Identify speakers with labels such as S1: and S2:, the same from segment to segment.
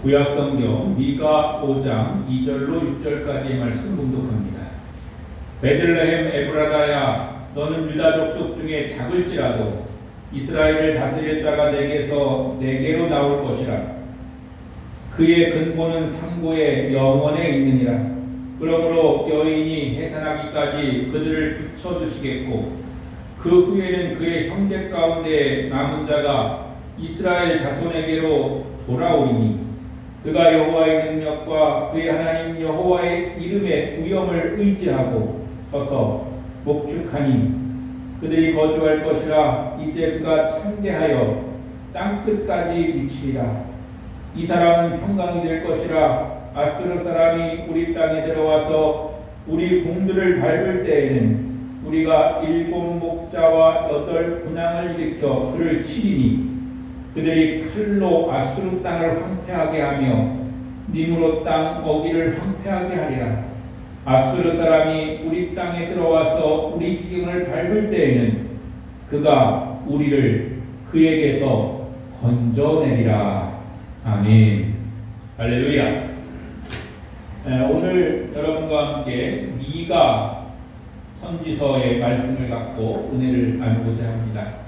S1: 구약성경 미가 5장 2절로 6절까지의 말씀 봉독합니다. 베들레헴 에브라다야, 너는 유다 족속 중에 작을지라도 이스라엘을 다스릴 자가 내게로 나올 것이라. 그의 근본은 상고의 영원에 있느니라. 그러므로 여인이 해산하기까지 그들을 붙여두시겠고, 그 후에는 그의 형제 가운데 남은 자가 이스라엘 자손에게로 돌아오리니, 그가 여호와의 능력과 그의 하나님 여호와의 이름의 위엄을 의지하고 서서 목축하니 그들이 거주할 것이라. 이제 그가 창대하여 땅끝까지 미치리라. 이 사람은 평강이 될 것이라. 아수르 사람이 우리 땅에 들어와서 우리 궁들을 밟을 때에는 우리가 7 목자와 8 군왕을 일으켜 그를 치리니, 그들이 칼로 아수르 땅을 황폐하게 하며 니므롯 땅 어기를 황폐하게 하리라. 아수르 사람이 우리 땅에 들어와서 우리 지경을 밟을 때에는 그가 우리를 그에게서 건져내리라. 아멘. 할렐루야. 오늘 여러분과 함께 미가 선지서의 말씀을 갖고 은혜를 나누고자 합니다.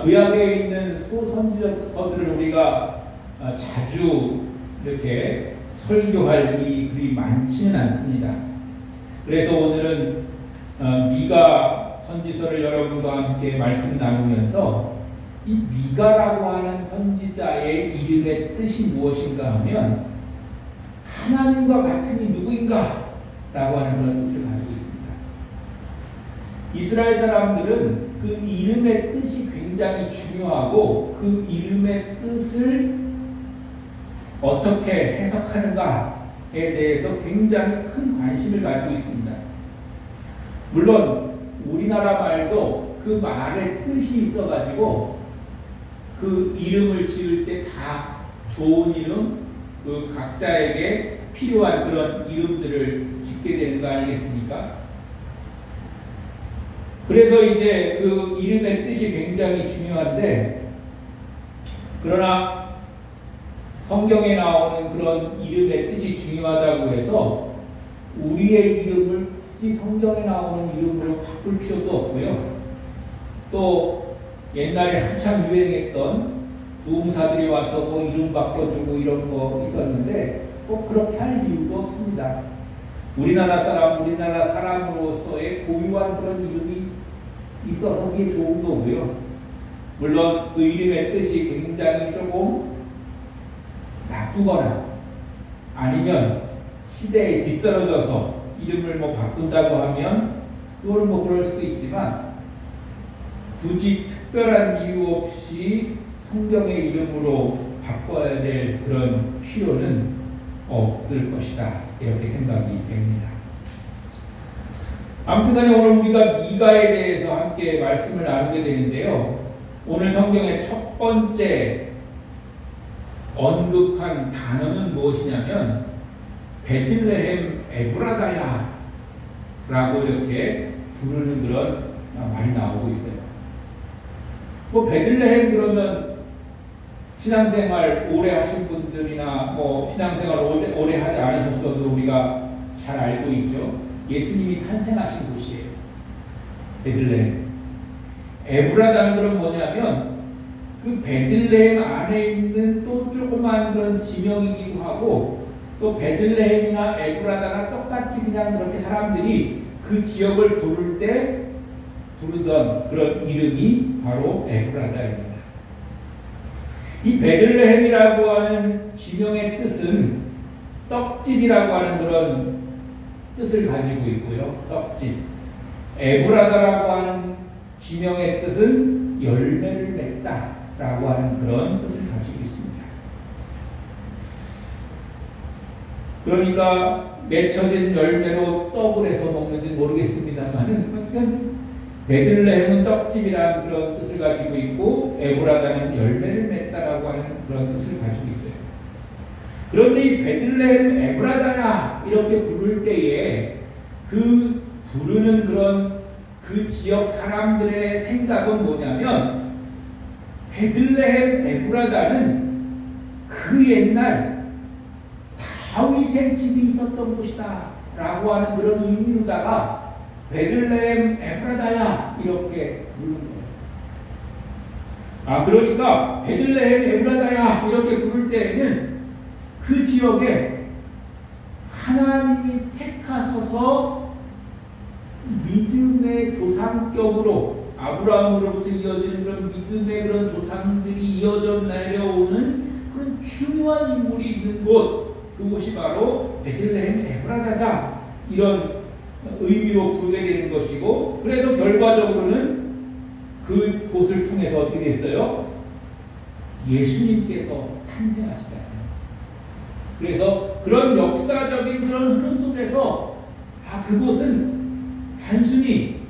S1: 구약에 있는 소선지서들을 우리가 자주 이렇게 설교할 일이 그리 많지는 않습니다. 그래서 오늘은 미가 선지서를 여러분과 함께 말씀 나누면서 이 미가라고 하는 선지자의 이름의 뜻이 무엇인가 하면 하나님과 같은 이 누구인가 라고 하는 그런 뜻을 가지고 있습니다. 이스라엘 사람들은 그 이름의 뜻이 굉장히 중요하고 그 이름의 뜻을 어떻게 해석하는가에 대해서 굉장히 큰 관심을 가지고 있습니다. 물론 우리나라 말도 그 말의 뜻이 있어가지고 그 이름을 지을 때 다 좋은 이름, 그 각자에게 필요한 그런 이름들을 짓게 되는 거 아니겠습니까? 그래서 이제 그 이름의 뜻이 굉장히 중요한데, 그러나 성경에 나오는 그런 이름의 뜻이 중요하다고 해서 우리의 이름을 굳이 성경에 나오는 이름으로 바꿀 필요도 없고요. 또 옛날에 한참 유행했던 부흥사들이 와서 뭐 이름 바꿔주고 이런 거 있었는데 꼭 그렇게 할 이유도 없습니다. 우리나라 사람으로서의 고유한 그런 이름이 있어서 그게 좋은 거고요. 물론 그 이름의 뜻이 굉장히 조금 나쁘거나 아니면 시대에 뒤떨어져서 이름을 뭐 바꾼다고 하면 그거는 뭐 그럴 수도 있지만, 굳이 특별한 이유 없이 성경의 이름으로 바꿔야 될 그런 필요는 없을 것이다, 이렇게 생각이 됩니다. 아무튼간에 오늘 우리가 미가에 대해서 함께 말씀을 나누게 되는데요. 오늘 성경의 첫 번째 언급한 단어는 무엇이냐면 베들레헴 에브라다야 라고 이렇게 부르는 그런 말이 나오고 있어요. 뭐 베들레헴 그러면 신앙생활 오래 하신 분들이나 뭐 신앙생활 오래 하지 않으셨어도 우리가 잘 알고 있죠. 예수님이 탄생하신 곳이에요. 베들레헴. 에브라다는 그럼 뭐냐면 그 베들레헴 안에 있는 또 조그만 그런 지명이기도 하고, 또 베들레헴이나 에브라다나 똑같이 그냥 그렇게 사람들이 그 지역을 부를 때 부르던 그런 이름이 바로 에브라다입니다. 이 베들레헴이라고 하는 지명의 뜻은 떡집이라고 하는 그런 뜻을 가지고 있고요. 떡집. 에브라다라고 하는 지명의 뜻은 열매를 맺다라고 하는 그런 뜻을 가지고 있습니다. 그러니까 맺혀진 열매로 떡을 해서 먹는지는 모르겠습니다만은 베들레헴은 떡집이라는 그런 뜻을 가지고 있고 에브라다는 열매를 맺다라고 하는 그런 뜻을 가지고 있어요. 그런데 이 베들레헴 에브라다야 이렇게 부를 때에 그 부르는 그런 그 지역 사람들의 생각은 뭐냐면, 베들레헴 에브라다는 그 옛날 다윗의 집이 있었던 곳이다 라고 하는 그런 의미로다가 베들레헴 에브라다야 이렇게 부르는 거예요. 그러니까 베들레헴 에브라다야 이렇게 부를 때에는 그 지역에 하나님이 택하셔서 믿음의 조상격으로 아브라함으로부터 이어지는 그런 믿음의 그런 조상들이 이어져 내려오는 그런 중요한 인물이 있는 곳, 그곳이 바로 베들레헴 에브라다다 이런 의미로 부르게 되는 것이고, 그래서 결과적으로는 그 곳을 통해서 어떻게 됐어요? 예수님께서 탄생하시잖아요. 그래서 그런 역사적인 그런 흐름 속에서 그곳은 단순히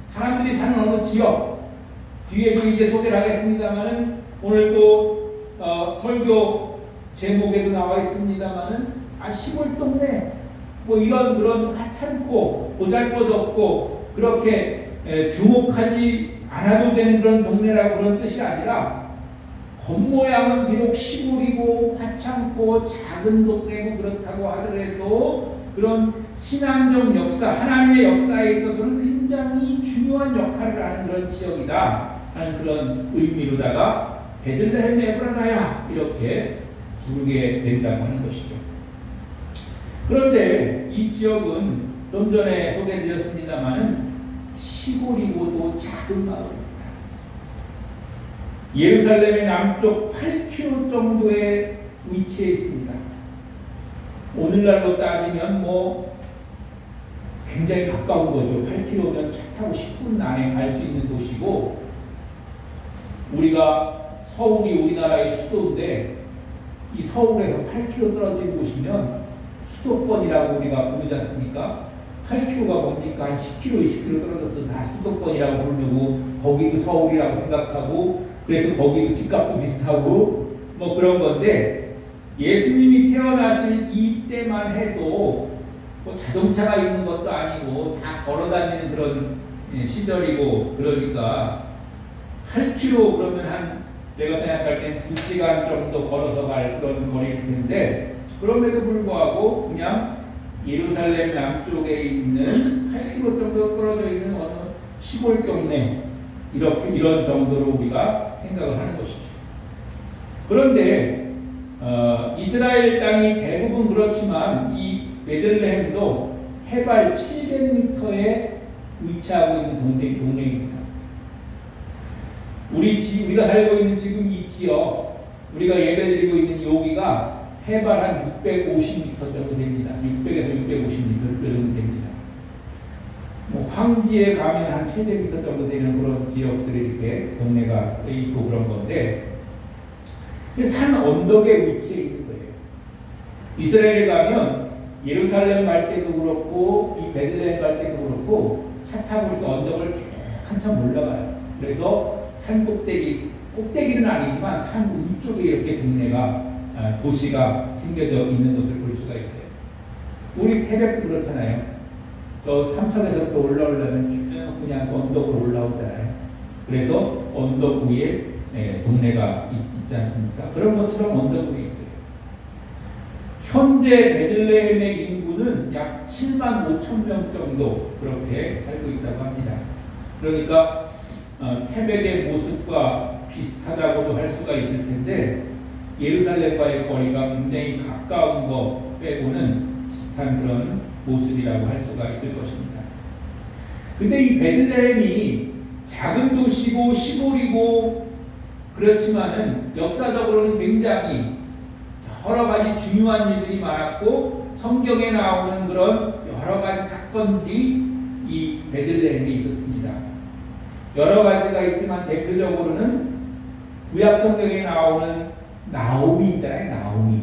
S1: 사람들이 사는 어느 지역, 뒤에도 이제 소개를 하겠습니다만은 오늘 또 설교 제목에도 나와 있습니다만은 시골 동네 뭐 이런 그런 하찮고 보잘것없고 그렇게 주목하지 않아도 되는 그런 동네라고 그런 뜻이 아니라 겉모양은 비록 시골이고 하찮고 작은 동네고 그렇다고 하더라도 그런 신앙적 역사, 하나님의 역사에 있어서는 굉장히 중요한 역할을 하는 그런 지역이다 하는 그런 의미로다가 베들레헴 에브라다야 이렇게 부르게 된다고 하는 것이죠. 그런데 이 지역은 좀 전에 소개해드렸습니다마는 시골이고도 작은 마을입니다. 예루살렘의 남쪽 8km 정도의 위치에 있습니다. 오늘날로 따지면 뭐 굉장히 가까운 거죠. 8km면 차 타고 10분 안에 갈 수 있는 도시고, 우리가 서울이 우리나라의 수도인데 이 서울에서 8km 떨어진 곳이면 수도권이라고 우리가 부르지 않습니까? 8km가 뭡니까? 한 10km, 20km 떨어져서 다 수도권이라고 부르고 거기도 서울이라고 생각하고 그래서 거기도 집값도 비싸고 뭐 그런 건데, 예수님이 태어나신 이때만 해도 뭐 자동차가 있는 것도 아니고 다 걸어 다니는 그런 시절이고, 그러니까 8km 그러면 한 제가 생각할 땐 2시간 정도 걸어서 갈 그런 거리일 텐데, 그럼에도 불구하고 그냥 예루살렘 남쪽에 있는 8km 정도 떨어져 있는 어느 시골 동네 이런 정도로 우리가 생각을 하는 것이죠. 그런데 이스라엘 땅이 대부분 그렇지만 이 베들레헴도 해발 700m에 위치하고 있는 동네입니다. 우리가 살고 있는 지금 이 지역, 우리가 예배드리고 있는 여기가 해발 한 650m 정도 됩니다. 600에서 650m 정도 됩니다. 뭐 황지에 가면 한 700m 정도 되는 그런 지역들이 이렇게 동네가 있고 그런 건데, 산 언덕에 위치해 있는 거예요. 이스라엘에 가면 예루살렘 갈 때도 그렇고 이 베들레헴 갈 때도 그렇고 차 타고 이렇게 언덕을 쭉 한참 올라가요. 그래서 산 꼭대기는 아니지만 산 위쪽에 이렇게 동네가 도시가 생겨져 있는 것을 볼 수가 있어요. 우리 태백도 그렇잖아요. 저 삼천에서부터 올라오려면 쭉 그냥 언덕으로 올라오잖아요. 그래서 언덕 위에 동네가 있지 않습니까? 그런 것처럼 언덕 위에 있어요. 현재 베들레헴의 인구는 약 7만 5천 명 정도 그렇게 살고 있다고 합니다. 그러니까 태백의 모습과 비슷하다고도 할 수가 있을 텐데, 예루살렘과의 거리가 굉장히 가까운 것 빼고는 비슷한 그런 모습이라고 할 수가 있을 것입니다. 근데 이 베들레헴이 작은 도시고 시골이고 그렇지만은 역사적으로는 굉장히 여러 가지 중요한 일들이 많았고 성경에 나오는 그런 여러 가지 사건들이 이 베들레헴에 있었습니다. 여러 가지가 있지만 대표적으로는 구약 성경에 나오는 나오미 있잖아요.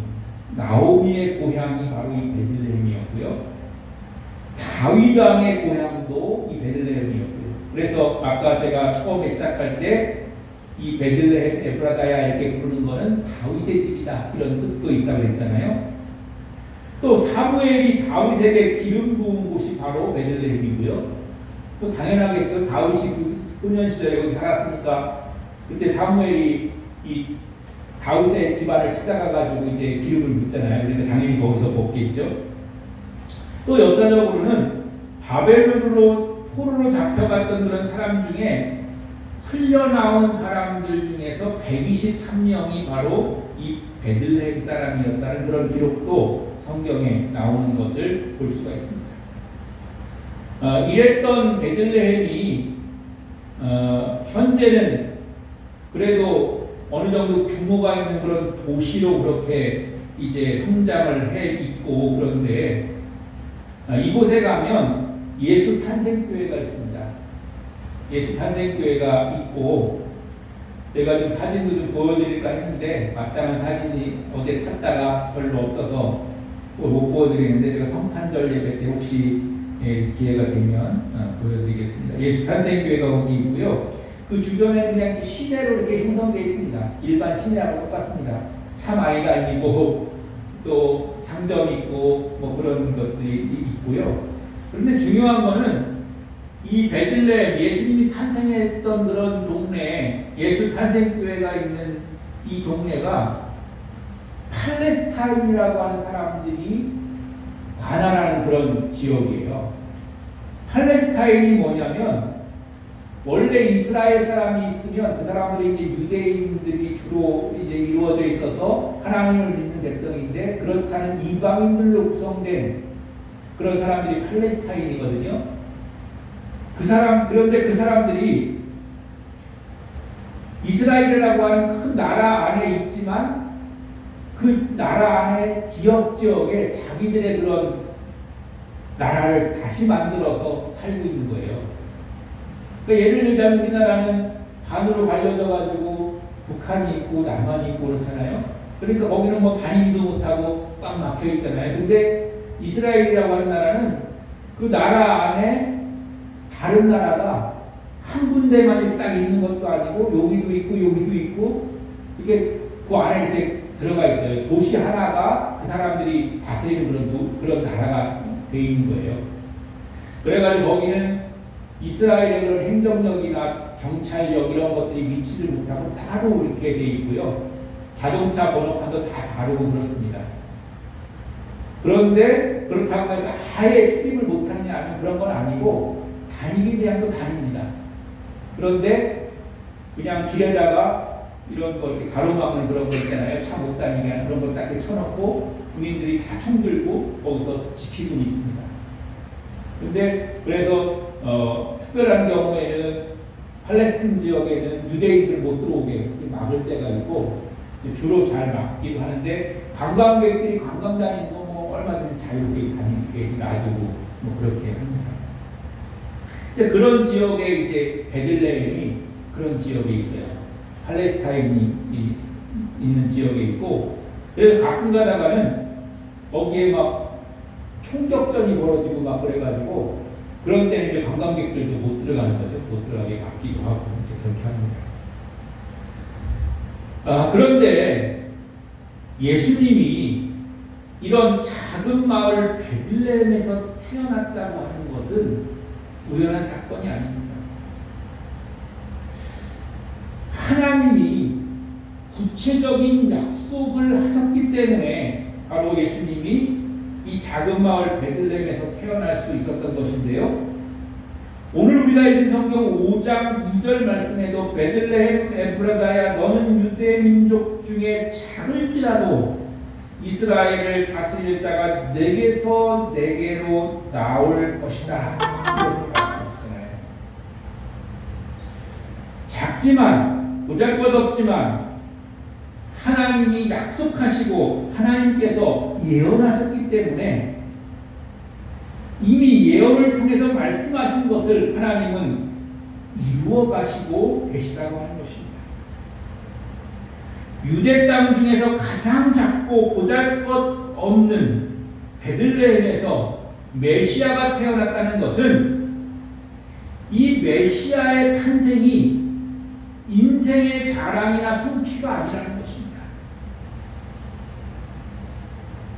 S1: 나오미의 고향이 바로 이 베들레헴이었고요. 다윗 왕의 고향도 이 베들레헴이었고요. 그래서 아까 제가 처음에 시작할 때 이 베들레헴 에브라다야 이렇게 부르는 거는 다윗의 집이다 이런 뜻도 있다고 했잖아요. 또 사무엘이 다윗에게 기름 부은 곳이 바로 베들레헴이고요. 또 당연하겠죠. 다윗이 그 소년 시절에 여기 살았으니까 그때 사무엘이 이 다윗의 집안을 찾아가가지고 이제 기름을 붓잖아요. 그러니까 당연히 거기서 먹겠죠. 또 역사적으로는 바벨론으로 포로로 잡혀갔던 그런 사람 중에 풀려나온 사람들 중에서 123명이 바로 이 베들레헴 사람이었다는 그런 기록도 성경에 나오는 것을 볼 수가 있습니다. 이랬던 베들레헴이 현재는 그래도 어느 정도 규모가 있는 그런 도시로 그렇게 이제 성장을 해 있고, 그런데 이곳에 가면 예수 탄생교회가 있습니다. 예수 탄생교회가 있고, 제가 좀 사진도 좀 보여드릴까 했는데 마땅한 사진이 어제 찾다가 별로 없어서 못 보여드리는데, 제가 성탄절 예배 때 혹시 기회가 되면 보여드리겠습니다. 예수 탄생교회가 거기 있고요. 그 주변에는 그냥 시내로 이렇게 형성되어 있습니다. 일반 시내하고 똑같습니다. 참 아이가 있고 또 상점 있고 뭐 그런 것들이 있고요. 그런데 중요한 거는 이 베들레헴, 예수님이 탄생했던 그런 동네, 예수 탄생교회가 있는 이 동네가 팔레스타인이라고 하는 사람들이 관할하는 그런 지역이에요. 팔레스타인이 뭐냐면, 원래 이스라엘 사람이 있으면 그 사람들이 이제 유대인들이 주로 이제 이루어져 있어서 하나님을 믿는 백성인데, 그렇지 않은 이방인들로 구성된 그런 사람들이 팔레스타인이거든요. 그런데 그 사람들이 이스라엘이라고 하는 큰 나라 안에 있지만 그 나라 안에 지역에 자기들의 그런 나라를 다시 만들어서 살고 있는 거예요. 그러니까 예를 들자면 우리나라는 반으로 갈려져 가지고 북한이 있고 남한이 있고 그렇잖아요. 그러니까 거기는 뭐 다니지도 못하고 꽉 막혀 있잖아요. 근데 이스라엘이라고 하는 나라는 그 나라 안에 다른 나라가 한 군데만 이렇게 딱 있는 것도 아니고 여기도 있고 여기도 있고, 이게 그 안에 이렇게 들어가 있어요. 도시 하나가 그 사람들이 다스리는 그런 나라가 되어 있는 거예요. 그래가지고 거기는 이스라엘의 그런 행정력이나 경찰력 이런 것들이 미치지 못하고 따로 이렇게 되어 있고요. 자동차 번호판도 다 다르고 그렇습니다. 그런데 그렇다고 해서 아예 출입을 못하느냐 하면 그런 건 아니고, 다니기 위한 거 다닙니다. 그런데 그냥 길에다가 이런 거 이렇게 가로막는 그런 거 있잖아요. 차 못 다니게 하는 그런 걸 딱 이렇게 쳐놓고 군인들이 다 총 들고 거기서 지키고 있습니다. 근데 그래서 특별한 경우에는 팔레스틴 지역에는 유대인들 못 들어오게 막을 때가 있고, 주로 잘 막기도 하는데 관광객들이 관광 다니는 거 뭐 얼마든지 자유롭게 다니게 놔주고 뭐 그렇게 합니다. 이제 그런 지역에 이제 베들레헴이 그런 지역에 있어요. 팔레스타인이 있는 지역에 있고, 그래서 가끔 가다가는 거기에 막 총격전이 벌어지고 막 그래가지고, 그런 때는 이제 관광객들도 못 들어가는 거죠. 못 들어가게 막기도 하고 이제 그렇게 합니다. 그런데 예수님이 이런 작은 마을 베들레헴에서 태어났다고 하는 것은 우연한 사건이 아닙니다. 하나님이 구체적인 약속을 하셨기 때문에 바로 예수님이 이 작은 마을 베들레헴에서 태어날 수 있었던 것인데요. 오늘 우리가 읽은 성경 5장 2절 말씀에도 베들레헴 에프라다야 너는 유대 민족 중에 작을지라도 이스라엘을 다스릴 자가 내게서 내게로 나올 것이다. 이렇게 말씀하셨잖아요. 작지만 보잘것없지만 하나님이 약속하시고 하나님께서 예언하셨기 때문에 이미 예언을 통해서 말씀하신 것을 하나님은 이루어 가시고 계시다고 하는 것입니다. 유대 땅 중에서 가장 작고 보잘것없는 베들레헴에서 메시아가 태어났다는 것은 이 메시아의 탄생이 인생의 자랑이나 성취가 아니라는 것입니다.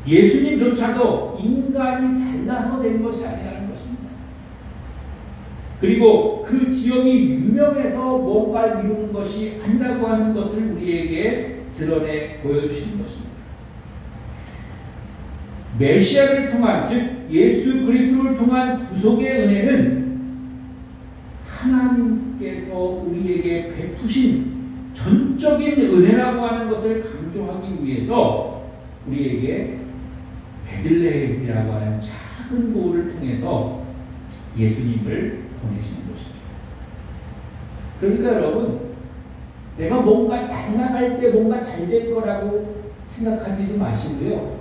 S1: 예수님조차도 인간이 잘나서 된 것이 아니라는 것입니다. 그리고 그 지역이 유명해서 뭔가를 이루는 것이 아니라고 하는 것을 우리에게 드러내 보여주시는 것입니다. 메시아를 통한, 즉 예수 그리스도를 통한 구속의 은혜는 하나님께서 우리에게 베푸신 전적인 은혜라고 하는 것을 강조하기 위해서 우리에게 베들레헴이라고 하는 작은 고을을 통해서 예수님을 보내시는 것이죠. 그러니까 여러분, 내가 뭔가 잘 나갈 때 뭔가 잘 될 거라고 생각하지도 마시고요.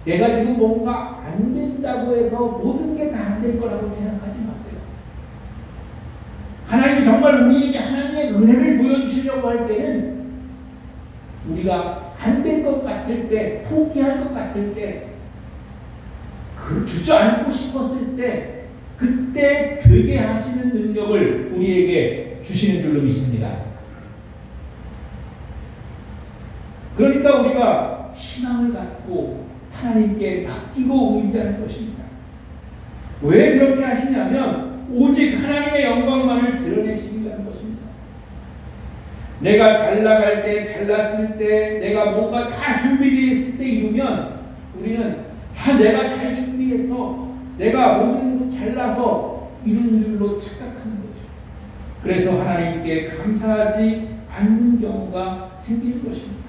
S1: 내가 지금 뭔가 안 된다고 해서 모든 게 다 안 될 거라고 생각하지 마세요. 하나님이 정말 우리에게 하나님의 은혜를 보여주시려고 할 때는 우리가 안 될 것 같을 때, 포기할 것 같을 때, 주저앉고 싶었을 때, 그때 되게 하시는 능력을 우리에게 주시는 줄로 믿습니다. 그러니까 우리가 희망을 갖고 하나님께 맡기고 의지하는 것입니다. 왜 그렇게 하시냐면 오직 하나님의 영광만을 드러내시기 위한 것입니다. 내가 잘 나갈 때, 잘났을 때, 내가 뭔가 다 준비되어 있을 때 이루면 우리는 내가 잘 준비해서 내가 모든 것 잘나서 이룬 줄로 착각하는 거죠. 그래서 하나님께 감사하지 않는 경우가 생기는 것입니다.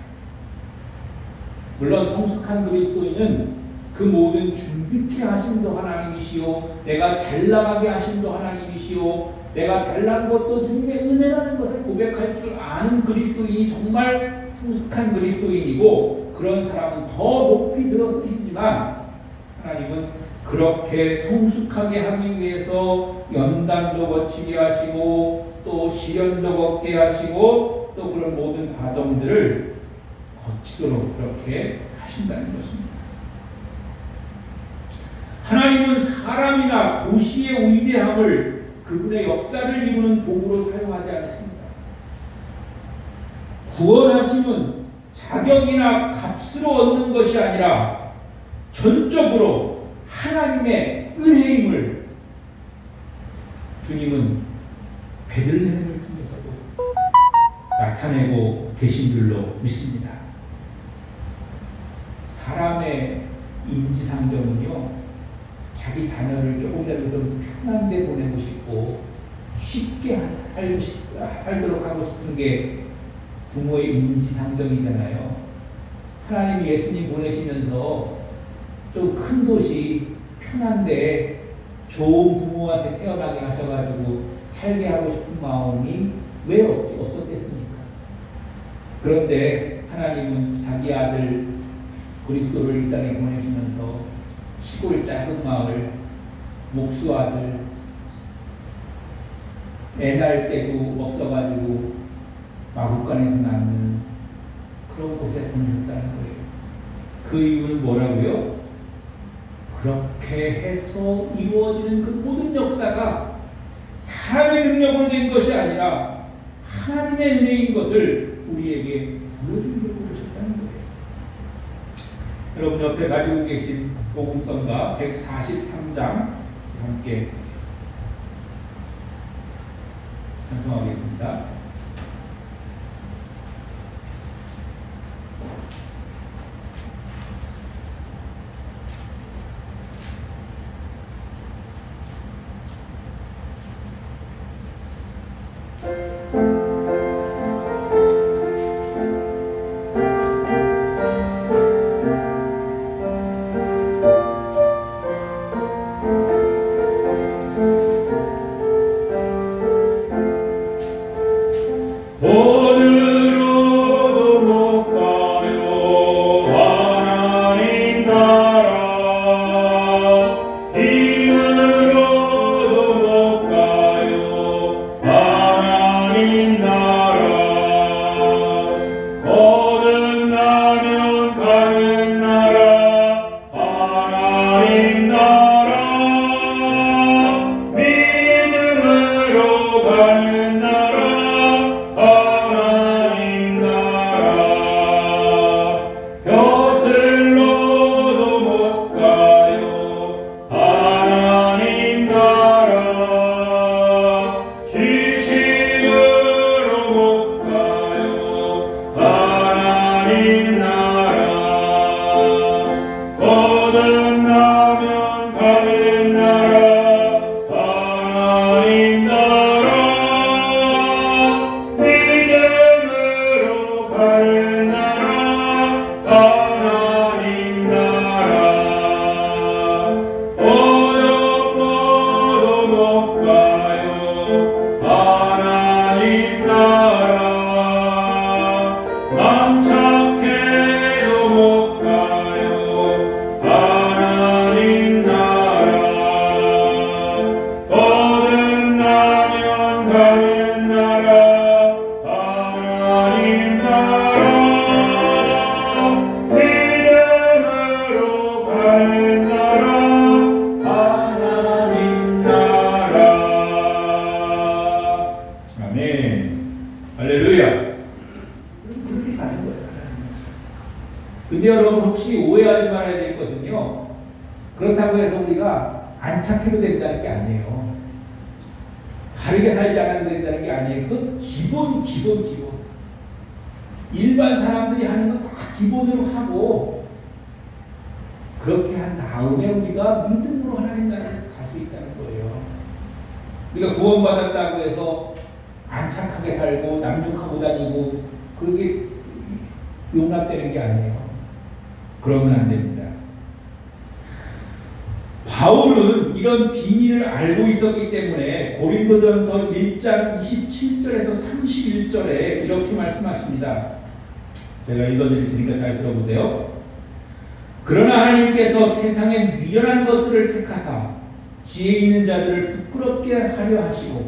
S1: 물론 성숙한 그리스도인은 그 모든 준비케 하심도 하나님이시오, 내가 잘 나가게 하심도 하나님이시오, 내가 잘난 것도 주님의 은혜라는 것을 고백할 줄 아는 그리스도인이 정말 성숙한 그리스도인이고, 그런 사람은 더 높이 들어 쓰시지만 하나님은 그렇게 성숙하게 하기 위해서 연단도 거치게 하시고 또 시련도 겪게 하시고 또 그런 모든 과정들을 거치도록 그렇게 하신다는 것입니다. 하나님은 사람이나 도시의 위대함을 그분의 역사를 이루는 도구로 사용하지 않습니다. 구원하심은 자격이나 값으로 얻는 것이 아니라 전적으로 하나님의 은혜임을 주님은 베들레헴을 통해서도 나타내고 계신 줄로 믿습니다. 사람의 인지상정은요, 자기 자녀를 조금이라도 좀 편한 데 보내고 싶고 쉽게 살도록 하고 싶은 게 부모의 인지상정이잖아요. 하나님 예수님 보내시면서 좀 큰 도시 편한데 좋은 부모한테 태어나게 하셔가지고 살게 하고 싶은 마음이 왜 없었겠습니까? 그런데 하나님은 자기 아들 그리스도를 이 땅에 보내시면서 시골 작은 마을, 목수 아들, 애 낳을 때도 없어가지고 마국간에서 낳는 그런 곳에 보내셨다는 거예요. 그 이유는 뭐라고요? 그렇게 해서 이루어지는 그 모든 역사가 사람의 능력으로 된 것이 아니라 하나님의 은혜인 것을 우리에게 보여주려고 그러셨다는 거예요. 여러분 옆에 가지고 계신 복음성가 143장 함께 찬송하겠습니다.
S2: 안착해도 못 가요 하나님 나라 거듭나면 가는 나라 하나님 나라 믿음으로 가는 나라 하나님 나라.
S1: 아멘. 할렐루야. 그렇게 가는 거예요. 근데 여러분 혹시 오해하지 말아야 될 것은요. 그렇다고 해서 우리가 안착해도 된다는 게 아니에요. 바르게 살지 않아도 된다는 게 아니에요. 그건 기본. 일반 사람들이 하는 건 다 기본으로 하고 그렇게 한 다음에 우리가 믿음으로 하나님 나라를 갈 수 있다는 거예요. 우리가 구원받았다고 해서 안착하게 살고 남육하고 다니고 그게 용납되는 게 아니에요. 그러면 안 됩니다. 바울은 이런 비밀을 알고 있었기 때문에 고린도전서 1장 27절에서 31절에 이렇게 말씀하십니다. 제가 읽어드릴 테니까 잘 들어보세요. 그러나 하나님께서 세상에 미련한 것들을 택하사 지혜 있는 자들을 부끄럽게 하려 하시고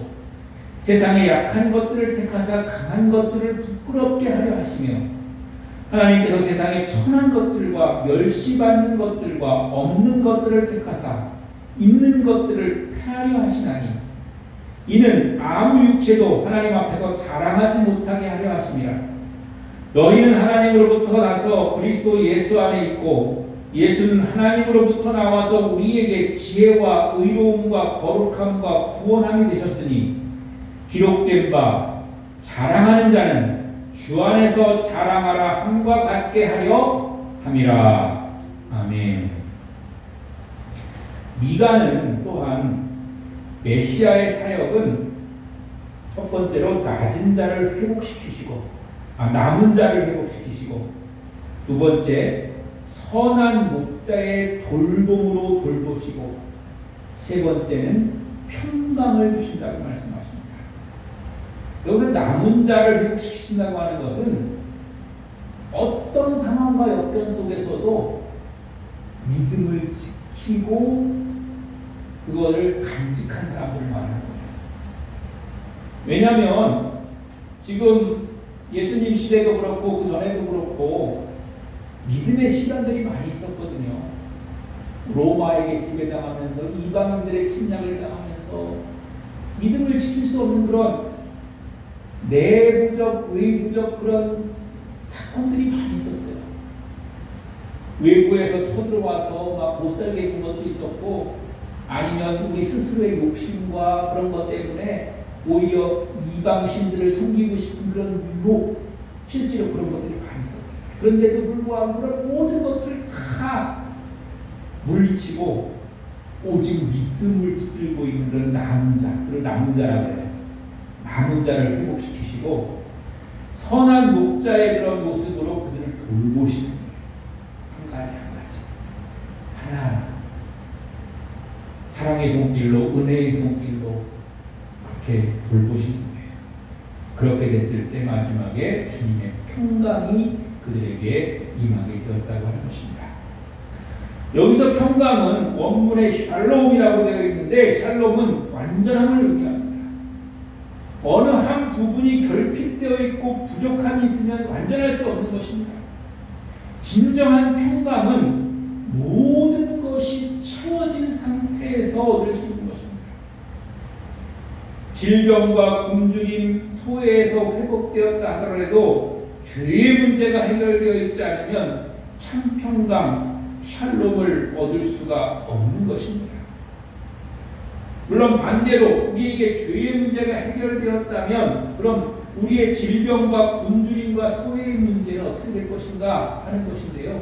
S1: 세상에 약한 것들을 택하사 강한 것들을 부끄럽게 하려 하시며 하나님께서 세상에 천한 것들과 멸시받는 것들과 없는 것들을 택하사 있는 것들을 폐하려 하시나니 이는 아무 육체도 하나님 앞에서 자랑하지 못하게 하려 하심이라. 너희는 하나님으로부터 나서 그리스도 예수 안에 있고 예수는 하나님으로부터 나와서 우리에게 지혜와 의로움과 거룩함과 구원함이 되셨으니 기록된 바 자랑하는 자는 주 안에서 자랑하라 함과 같게 하려 함이라. 아멘. 미가는 또한 메시아의 사역은 첫 번째로 낮은 자를 회복시키시고 남은 자를 회복시키시고 두 번째 선한 목자의 돌봄으로 돌보시고 세 번째는 평강을 주신다고 말씀하십니다. 여기서 남은 자를 회복시키신다고 하는 것은 어떤 상황과 역경 속에서도 믿음을 지키고 그거를 간직한 사람들을 말하는 거예요. 왜냐하면 지금 예수님 시대도 그렇고 그 전에도 그렇고 믿음의 시간들이 많이 있었거든요. 로마에게 지배당하면서 이방인들의 침략을 당하면서 믿음을 지킬 수 없는 그런 내부적, 외부적 그런 사건들이 많이 있었어요. 외부에서 쳐들어와서 막 못살게 군 것도 있었고 아니면 우리 스스로의 욕심과 그런 것 때문에 오히려 이방신들을 섬기고 싶은 그런 유혹, 실제로 그런 것들이 많이 있었어요. 그런데도 불구하고 그런 모든 것들을 다 물리치고 오직 믿음을 붙들고 있는 그런 남은 자, 그걸 남은 자라고 해요. 남은 자를 회복시키시고 선한 목자의 그런 모습으로 그들을 돌보시는 거예요. 한 가지 한 가지 하나하나 사랑의 손길로 은혜의 손길로 그렇게 돌보시는 거예요. 그렇게 됐을 때 마지막에 주님의 평강이 그들에게 임하게 되었다고 하는 것입니다. 여기서 평강은 원문에 샬롬이라고 되어 있는데 샬롬은 완전함을 의미합니다. 어느 한 부분이 결핍되어 있고 부족함이 있으면 완전할 수 없는 것입니다. 진정한 평강은 모든 것이 채워진 상태에서 얻을 수 있는 것입니다. 질병과 굶주림, 소외에서 회복되었다 하더라도 죄의 문제가 해결되어 있지 않으면 참 평강, 샬롬을 얻을 수가 없는 것입니다. 물론 반대로 우리에게 죄의 문제가 해결되었다면 그럼 우리의 질병과 굶주림과 소외의 문제는 어떻게 될 것인가 하는 것인데요.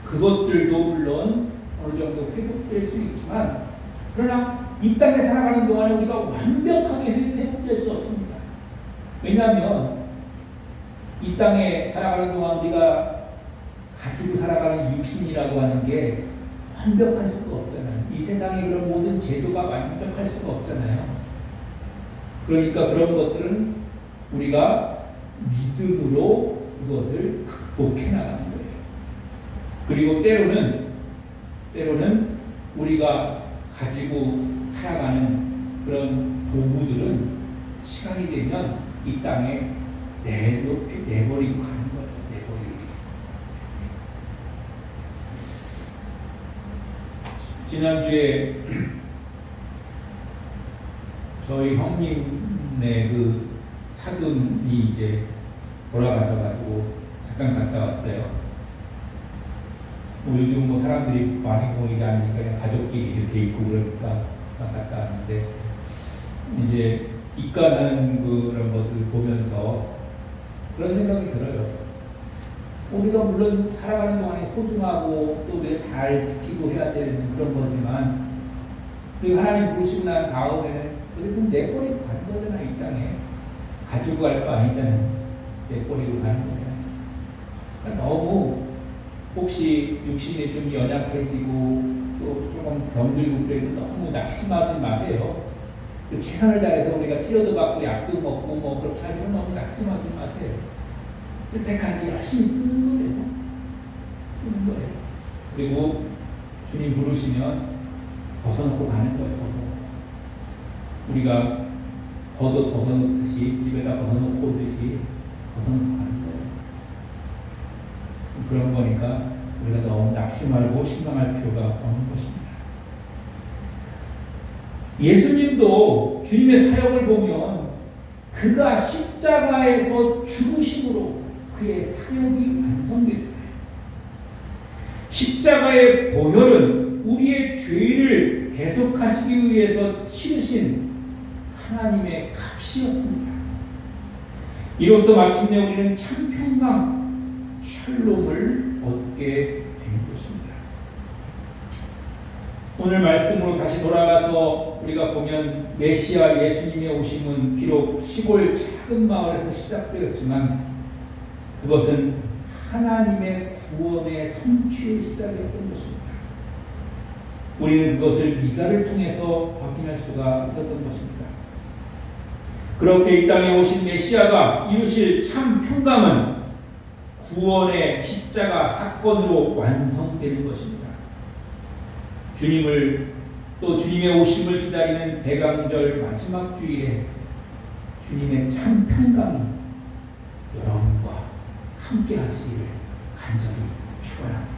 S1: 그것들도 물론 어느 정도 회복될 수 있지만 그러나 이 땅에 살아가는 동안에 우리가 완벽하게 회복될 수 없습니다. 왜냐하면 이 땅에 살아가는 동안 우리가 가지고 살아가는 육신이라고 하는 게 완벽할 수가 없잖아요. 이 세상의 그런 모든 제도가 완벽할 수가 없잖아요. 그러니까 그런 것들은 우리가 믿음으로 그것을 극복해 나가는 거예요. 그리고 때로는 우리가 가지고 살아가는 그런 도구들은 시간이 되면 이 땅에 내버리고 가는 거예요. 내버리고. 지난주에 저희 형님네 그 사돈이 이제 돌아가셔가지고 잠깐 갔다 왔어요. 뭐 요즘 뭐 사람들이 많이 모이지 않으니까 그냥 가족끼리 이렇게 있고 그러니까 갔다 왔는데 이제 입간하는 그런 것들 보면서 그런 생각이 들어요. 우리가 물론 살아가는 동안에 소중하고 또 우리가 잘 지키고 해야 되는 그런 거지만 그리고 하나님 부르시고 난 다음에는 어쨌든 내버리고 가는 거잖아요. 이 땅에 가지고 갈 거 아니잖아요. 내버리고 가는 거잖아요. 그러니까 너무 혹시 육신이 좀 연약해지고 또 조금 병들고 그래도 너무 낙심하지 마세요. 최선을 다해서 우리가 치료도 받고 약도 먹고 뭐 그렇게 하지만 너무 낙심하지 마세요. 쓸 때까지 열심히 쓰는 거예요. 쓰는 거예요. 그리고 주님 부르시면 벗어놓고 가는 거예요. 우리가 겉옷 벗어놓듯이 집에다 벗어놓고 오듯이 벗어놓고 가는 거예요. 그런 거니까 우리가 너무 낙심하고 실망할 필요가 없는 것입니다. 예수님도 주님의 사역을 보면 그가 십자가에서 죽으심으로 그의 사역이 완성되잖아요. 십자가의 보혈은 우리의 죄를 대속하시기 위해서 치르신 하나님의 값이었습니다. 이로써 마침내 우리는 참 평강, 샬롬을 얻게 된 것입니다. 오늘 말씀으로 다시 돌아가서 우리가 보면 메시아 예수님의 오심은 비록 시골 작은 마을에서 시작되었지만 그것은 하나님의 구원의 성취의 시작이었던 것입니다. 우리는 그것을 미가를 통해서 확인할 수가 있었던 것입니다. 그렇게 이 땅에 오신 메시아가 이루실 참 평강은 구원의 십자가 사건으로 완성되는 것입니다. 주님을 또 주님의 오심을 기다리는 대강절 마지막 주일에 주님의 참 평강이 여러분과 함께 하시기를 간절히 축원합니다.